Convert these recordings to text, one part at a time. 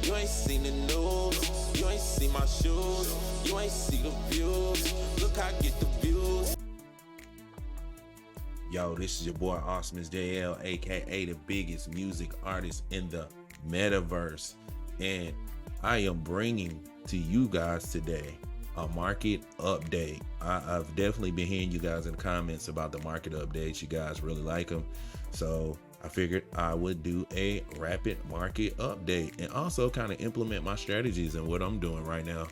You ain't seen the news, you ain't seen my shoes, you ain't see the views. Look, I get the views. Yo, this is your boy awesomeisjayell, aka the biggest music artist in the metaverse, and I am bringing to you guys today a market update. I've definitely been hearing you guys in the comments about the market updates. You guys really like them, so I figured I would do a rapid market update and also kind of implement my strategies and what I'm doing right now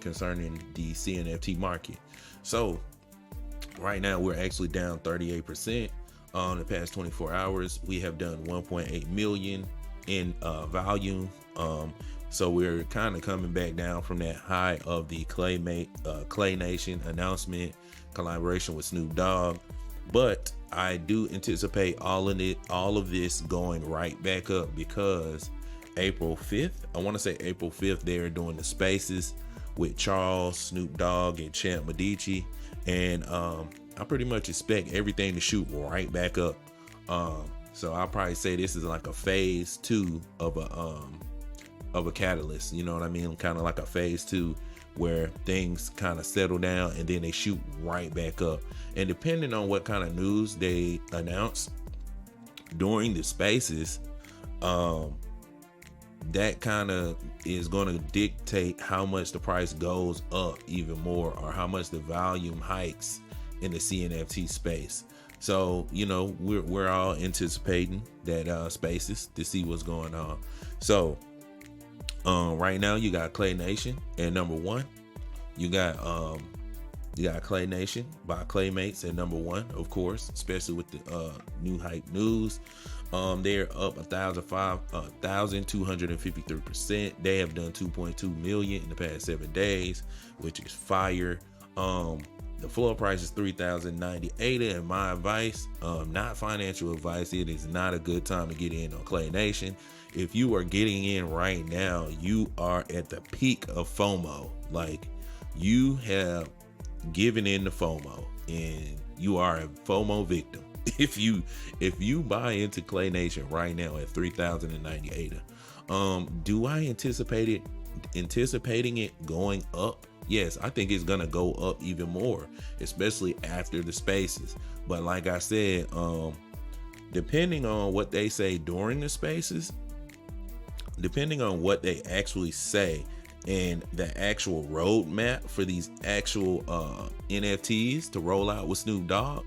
concerning the Cnft market. So right now we're actually down 38% on the past 24 hours. We have done 1.8 million in volume. So we're kind of coming back down from that high of the Clay Nation announcement collaboration with Snoop Dogg. But I do anticipate all of this going right back up, because April 5th, I want to say April 5th, they're doing the spaces with Charles, Snoop Dogg, and Champ Medici. And I pretty much expect everything to shoot right back up. So I'll probably say this is like a phase 2 of a catalyst. You know what I mean? Kind of like a phase 2 where things kind of settle down and then they shoot right back up. And depending on what kind of news they announce during the spaces, that kind of is going to dictate how much the price goes up even more, or how much the volume hikes in the CNFT space. So, you know, we're all anticipating that spaces to see what's going on. So right now you got Clay Nation at number 1. You got Clay Nation by Claymates at number 1, of course, especially with the new hype news. They're up 1,253%. They have done 2.2 million in the past 7 days, which is fire. The floor price is 3,098, and my advice, not financial advice, it is not a good time to get in on Clay Nation. If you are getting in right now, you are at the peak of FOMO. Like, you have given in to FOMO, and you are a FOMO victim. If you buy into Clay Nation right now at 3,098, do I anticipating it going up? Yes, I think it's gonna go up even more, especially after the spaces. But like I said, depending on what they say during the spaces, depending on what they actually say, and the actual roadmap for these actual NFTs to roll out with Snoop Dogg,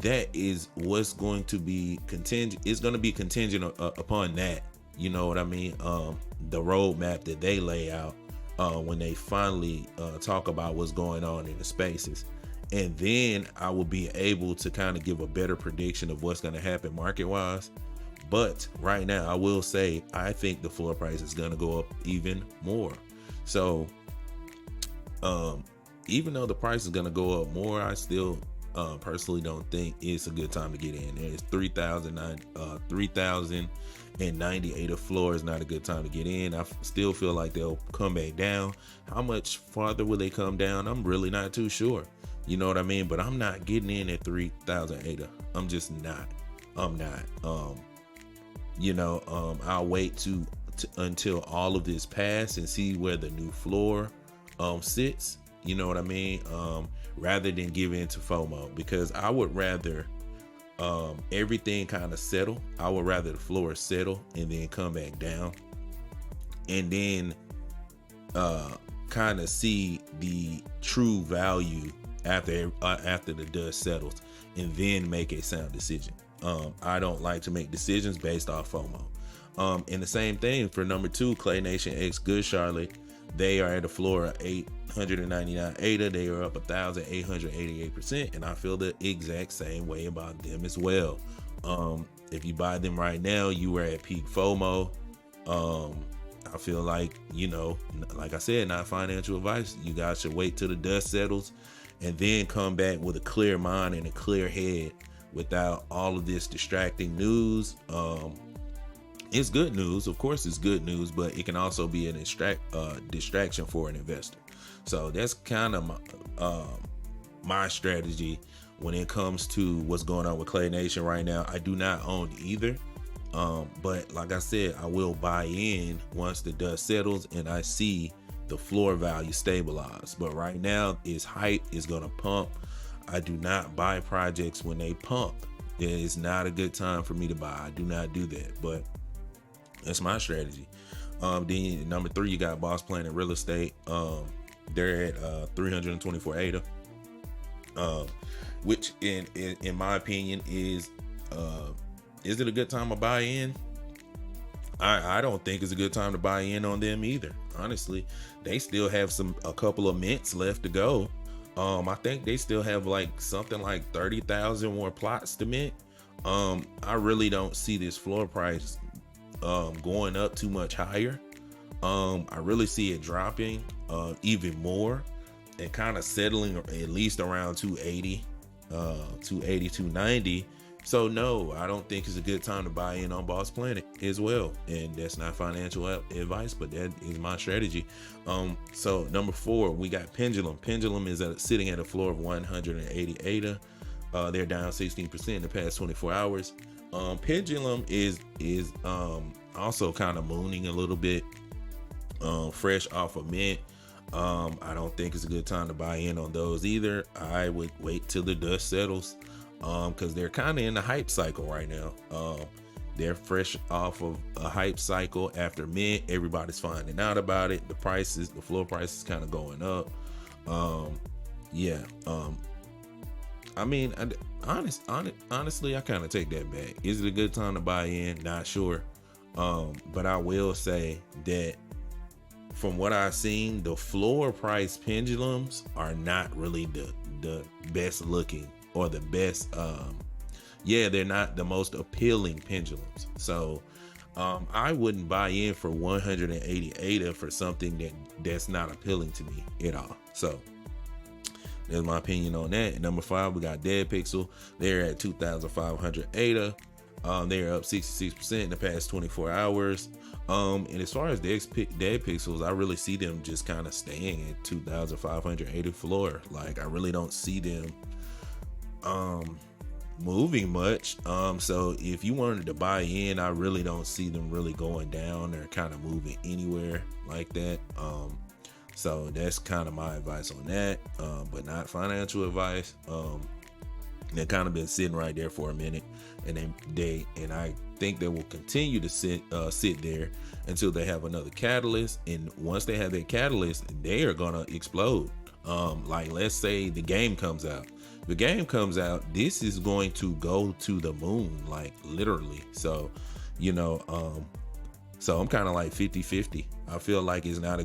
that is what's going to be contingent. It's going to be contingent upon that. You know what I mean? The roadmap that they lay out when they finally talk about what's going on in the spaces. And then I will be able to kind of give a better prediction of what's going to happen market wise. But right now, I will say, I think the floor price is going to go up even more. So even though the price is going to go up more, I still personally don't think it's a good time to get in. It's 3,098 a floor is not a good time to get in. I still feel like they'll come back down. How much farther will they come down? I'm really not too sure. You know what I mean? But I'm not getting in at 3,008. I'm just not. I'm not. I'll wait until all of this pass and see where the new floor sits. You know what I mean? Rather than give in to FOMO, because I would rather everything kind of settle. I would rather the floor settle and then come back down, and then kind of see the true value after the dust settles, and then make a sound decision. I don't like to make decisions based off FOMO. And the same thing for number 2, Clay Nation X Good Charlotte. They are at a floor of 899 ADA. They are up 1,888%, and I feel the exact same way about them as well. If you buy them right now, you are at peak FOMO. I feel like, like I said, not financial advice. You guys should wait till the dust settles and then come back with a clear mind and a clear head without all of this distracting news. It's good news, of course it's good news, but it can also be an distraction for an investor. So that's kind of my strategy when it comes to what's going on with Clay Nation right now. I do not own either. But like I said, I will buy in once the dust settles and I see the floor value stabilize. But right now, it's hype, it's gonna pump. I do not buy projects when they pump. It is not a good time for me to buy. I do not do that, but that's my strategy. Then number 3, you got Boss Planet Real Estate. They're at 324 ADA, which in my opinion is it a good time to buy in? I don't think it's a good time to buy in on them either. Honestly, they still have a couple of mints left to go. I think they still have like something like 30,000 more plots to mint. I really don't see this floor price going up too much higher. I really see it dropping even more and kind of settling at least around 280, 290. So no, I don't think it's a good time to buy in on Boss Planet as well. And that's not financial advice, but that is my strategy. So number 4, we got Pendulum. Pendulum is sitting at a floor of 180 ADA. They're down 16% in the past 24 hours. Pendulum is also kind of mooning a little bit, fresh off of mint. I don't think it's a good time to buy in on those either. I would wait till the dust settles, because they're kind of in the hype cycle right now. They're fresh off of a hype cycle after mint. Everybody's finding out about it. The floor price is kind of going up. I mean, honestly, I kind of take that back. Is it a good time to buy in? Not sure. But I will say that from what I've seen, the floor price pendulums are not really the best looking or the best. They're not the most appealing pendulums. So I wouldn't buy in for 180 ADA for something that's not appealing to me at all. So there's my opinion on that. And number 5, we got Dead Pixel. They're at 2,500 ADA. They're up 66% in the past 24 hours. And as far as Dead Pixels, I really see them just kind of staying at 2,580 floor. Like, I really don't see them moving much. So if you wanted to buy in, I really don't see them really going down or kind of moving anywhere like that. So that's kind of my advice on that, but not financial advice. They've kind of been sitting right there for a minute, and I think they will continue to sit there until they have another catalyst. And once they have that catalyst, they are gonna explode. Like, let's say the game comes out. The game comes out, this is going to go to the moon, like literally. So, so I'm kind of like 50-50. I feel like it's not a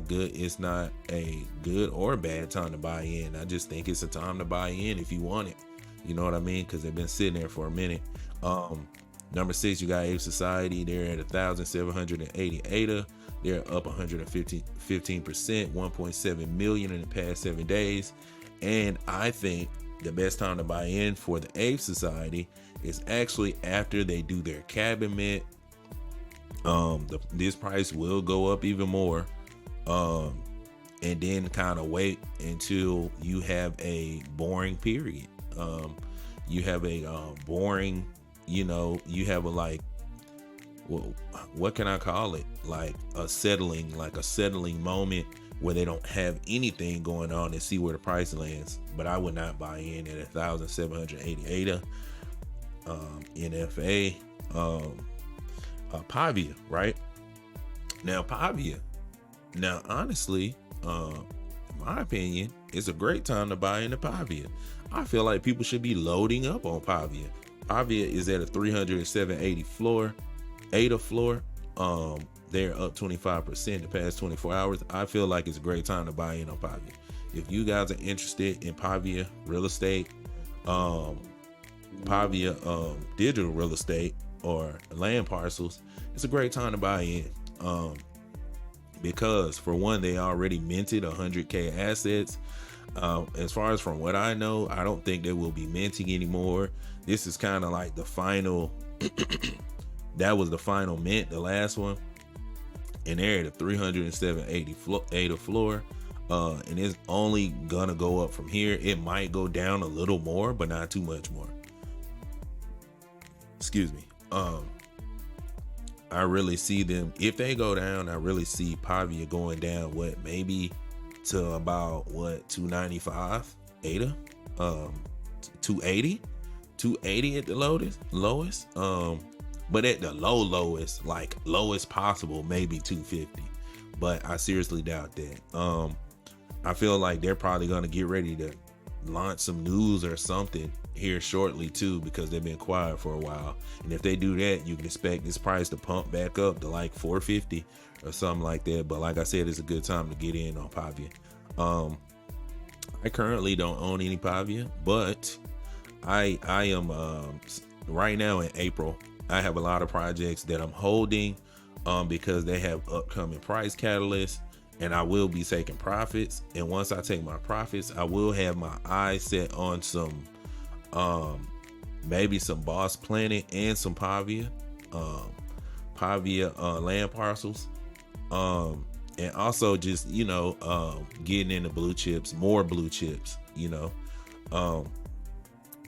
good or bad time to buy in. I just think it's a time to buy in if you want it. You know what I mean? Because they've been sitting there for a minute. Number 6, you got Ape Society. They're at 1,780 ADA. They're up 115%, 1.7 million in the past 7 days. And I think the best time to buy in for the Ape Society is actually after they do their cabin mint. This price will go up even more, and then kind of wait until you have a boring period. You have a boring, you have a, like, what can I call it? Like a settling moment where they don't have anything going on, and see where the price lands. But I would not buy in at 1,780 ADA. NFA, Pavia, right? Now Pavia, honestly, in my opinion, it's a great time to buy into Pavia. I feel like people should be loading up on Pavia. Pavia is at a 307.80 floor, ADA floor. They're up 25% the past 24 hours. I feel like it's a great time to buy in on Pavia. If you guys are interested in Pavia real estate, Pavia digital real estate, or land parcels, it's a great time to buy in, because for one, they already minted 100K assets. As far as from what I know, I don't think they will be minting anymore. This is kind of like the final that was the final mint, the last one, and they're at a 307.80 floor, and it's only gonna go up from here. It might go down a little more, but not too much more. Excuse me. I really see them, if they go down, I really see Pavia going down, maybe to about 295 ADA, 280 at the lowest. But at the lowest, like lowest possible, maybe 250. But I seriously doubt that. I feel like they're probably gonna get ready to launch some news or something here shortly too, because they've been quiet for a while. And if they do that, you can expect this price to pump back up to like 450 or something like that. But like I said, it's a good time to get in on Pavia. I currently don't own any Pavia, but I am right now in April. I have a lot of projects that I'm holding because they have upcoming price catalysts, and I will be taking profits. And once I take my profits, I will have my eyes set on some maybe some Boss Planet and some Pavia land parcels, and also just getting into blue chips, more blue chips,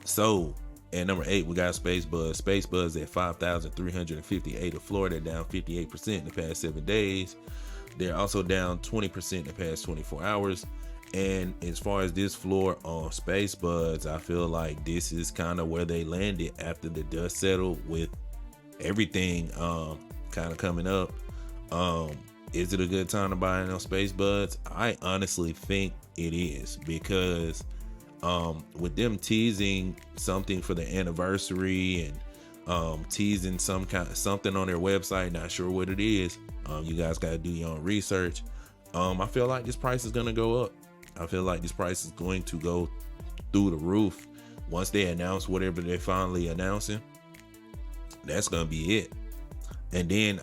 so at number 8 we got Space Buzz at 5,350 ADA. Florida down 58% in the past 7 days. They're also down 20% in the past 24 hours. And as far as this floor on Space Buds, I feel like this is kind of where they landed after the dust settled with everything kind of coming up. Is it a good time to buy in on Space Buds? I honestly think it is, because with them teasing something for the anniversary and teasing something on their website, not sure what it is. You guys got to do your own research. I feel like this price is going to go up. I feel like this price is going to go through the roof once they announce whatever they're finally announcing. That's going to be it. And then,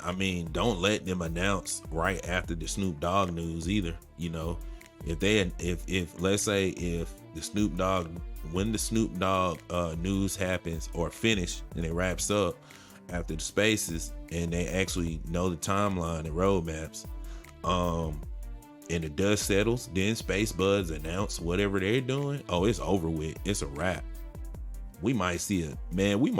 don't let them announce right after the Snoop Dogg news either. If let's say if the Snoop Dogg, when the Snoop Dogg news happens or finish and it wraps up after the spaces and they actually know the timeline and roadmaps, and the dust settles, then Space Buds announce whatever they're doing. Oh, it's over with. It's a wrap. We might see 9 to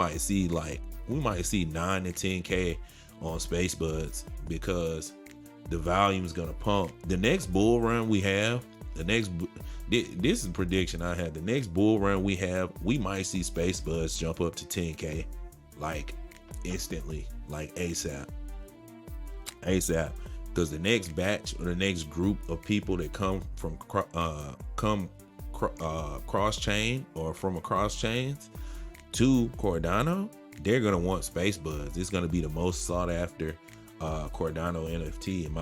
10K on Space Buds, because the volume is gonna pump. The next bull run we have, this is a prediction I have. The next bull run we have, we might see Space Buds jump up to 10K, like instantly, like ASAP. Because the next batch or the next group of people that come from cross chain or from across chains to Cardano, they're gonna want Space Buds. It's gonna be the most sought after Cardano NFT in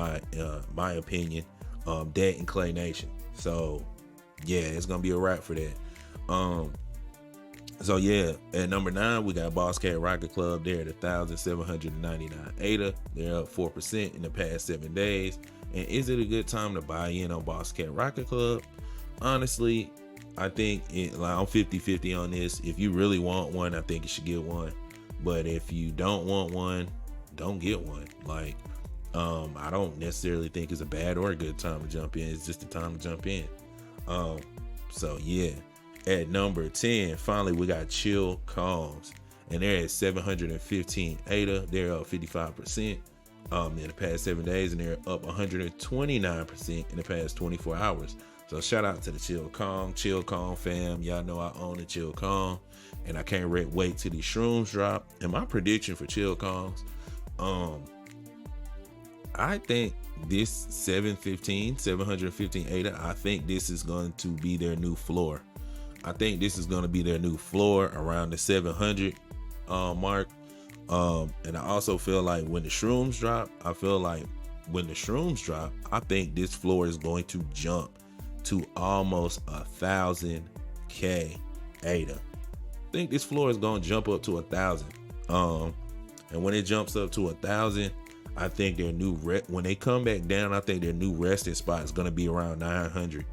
my opinion. That and Clay Nation. So yeah, it's gonna be a wrap for that. So yeah, at number 9 we got Boss Cat Rocket Club. They're at 1,799 ADA. They're up 4% in the past 7 days. And is it a good time to buy in on Boss Cat Rocket Club? Honestly, I think I'm 50-50 on this. If you really want one, I think you should get one. But if you don't want one, don't get one. I don't necessarily think it's a bad or a good time to jump in. It's just the time to jump in. So yeah. At number 10, finally, we got Chill Calms, and they're at 715 ADA. They're up 55% in the past 7 days, and they're up 129% in the past 24 hours. So shout out to the Chill Calm fam. Y'all know I own the Chill Calm, and I can't wait till these shrooms drop. And my prediction for Chill Calms, I think this 715 ADA, I think this is going to be their new floor. I think this is going to be their new floor around the 700 mark. And I also feel like when the shrooms drop, I think this floor is going to jump to almost 1,000K ADA. I think this floor is going to jump up to 1,000. And when it jumps up to 1,000, I think their new when they come back down, I think their new resting spot is going to be around 900.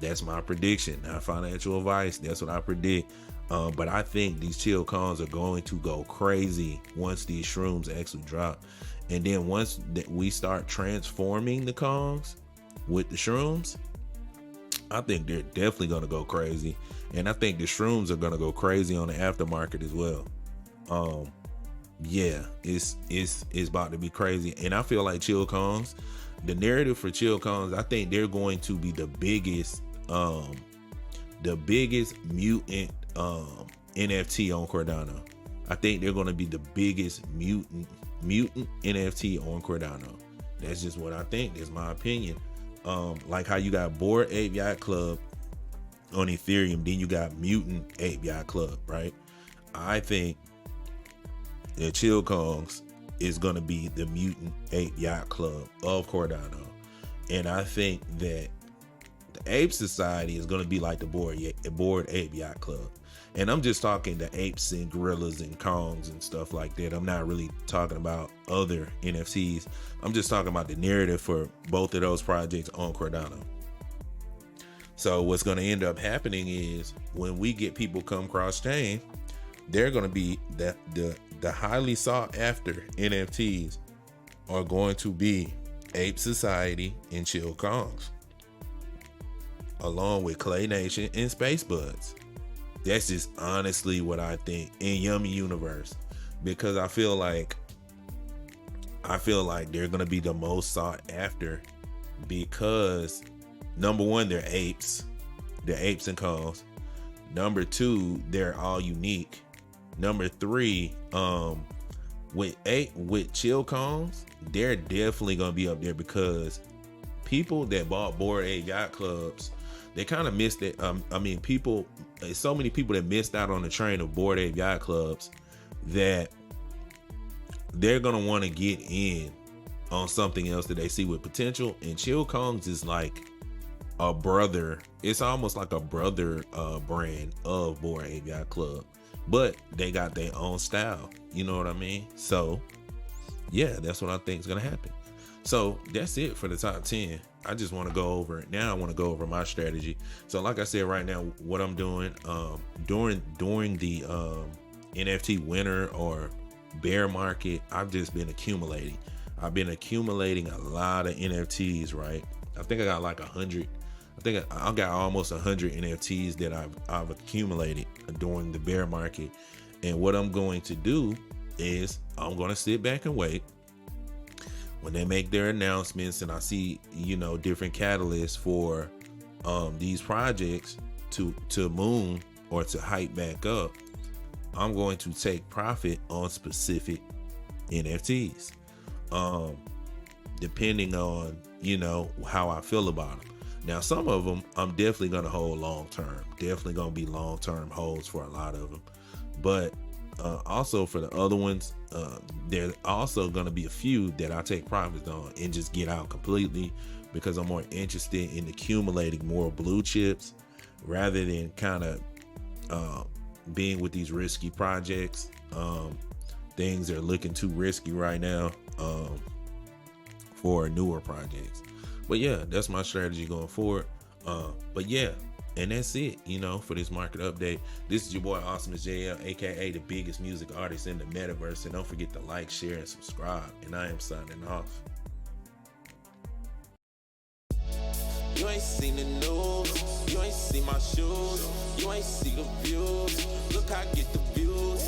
That's my prediction, not financial advice. That's what I predict. But I think these chill cons are going to go crazy once these shrooms actually drop. And then once we start transforming the cons with the shrooms, I think they're definitely going to go crazy. And I think the shrooms are going to go crazy on the aftermarket as well. yeah, it's about to be crazy. And I feel like Chill Kongs, the narrative for Chill Kongs, I think they're going to be the biggest mutant NFT on Cardano. I think they're going to be the biggest mutant NFT on Cardano. That's just what I think. That's my opinion. Like how you got Bored Ape Yacht Club on Ethereum, then you got Mutant Ape Yacht Club, right? I think the Chill Kongs is going to be the Mutant Ape Yacht Club of Cardano. And I think that the Ape Society is going to be like the Bored Ape Yacht Club. And I'm just talking the apes and gorillas and Kongs and stuff like that. I'm not really talking about other NFTs. I'm just talking about the narrative for both of those projects on Cardano. So what's going to end up happening is when we get people come cross chain, they're going to be the highly sought after NFTs are going to be Ape Society and Chill Kongs, along with Clay Nation and Space Buds. That's just honestly what I think in Yummy Universe, because I feel like they're gonna be the most sought after because number one, they're apes and Kongs. Number two, they're all unique. Number three, with Chill Kongs, they're definitely gonna be up there because people that bought Bored Ape Yacht Clubs, they kind of missed it. So many people that missed out on the train of Bored Ape Yacht Clubs that they're gonna want to get in on something else that they see with potential. And Chill Kongs is like a brother. It's almost like a brother brand of Bored Ape Yacht Club, but they got their own style. You know what I mean? So yeah, that's what I think is gonna happen. So that's it for the top 10. I just want to go over it. Now I want to go over my strategy. So like I said, right now, what I'm doing during the NFT winter or bear market, I've just been accumulating. I've been accumulating a lot of NFTs, right? I think I got like 100. I think I got almost 100 NFTs that I've accumulated during the bear market. And what I'm going to do is I'm going to sit back and wait. When they make their announcements and I see, different catalysts for these projects to moon or to hype back up, I'm going to take profit on specific NFTs, depending on, how I feel about them. Now, some of them I'm definitely going to hold long term, definitely going to be long term holds for a lot of them. But also for the other ones, there's also going to be a few that I take profits on and just get out completely because I'm more interested in accumulating more blue chips rather than kind of being with these risky projects. Things are looking too risky right now for newer projects. But yeah, that's my strategy going forward. But yeah, and that's it, for this market update. This is your boy awesomeisjayell, aka the biggest music artist in the metaverse. And don't forget to like, share, and subscribe. And I am signing off. You ain't seen the news, you ain't seen my shoes, you ain't see the views. Look, I get the views.